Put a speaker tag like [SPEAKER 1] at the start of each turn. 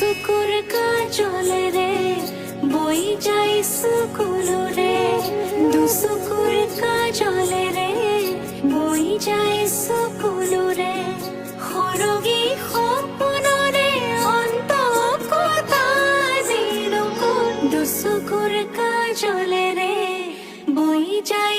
[SPEAKER 1] দুসুকুর কাজলে রে বই যাই সুকুলো রে দুসুকুর কাজলে রে বই যাই সুকুলো রে হরগি সপনরে অন্ত কথা জিরকো দুসুকুর কাজলে রে বই যাই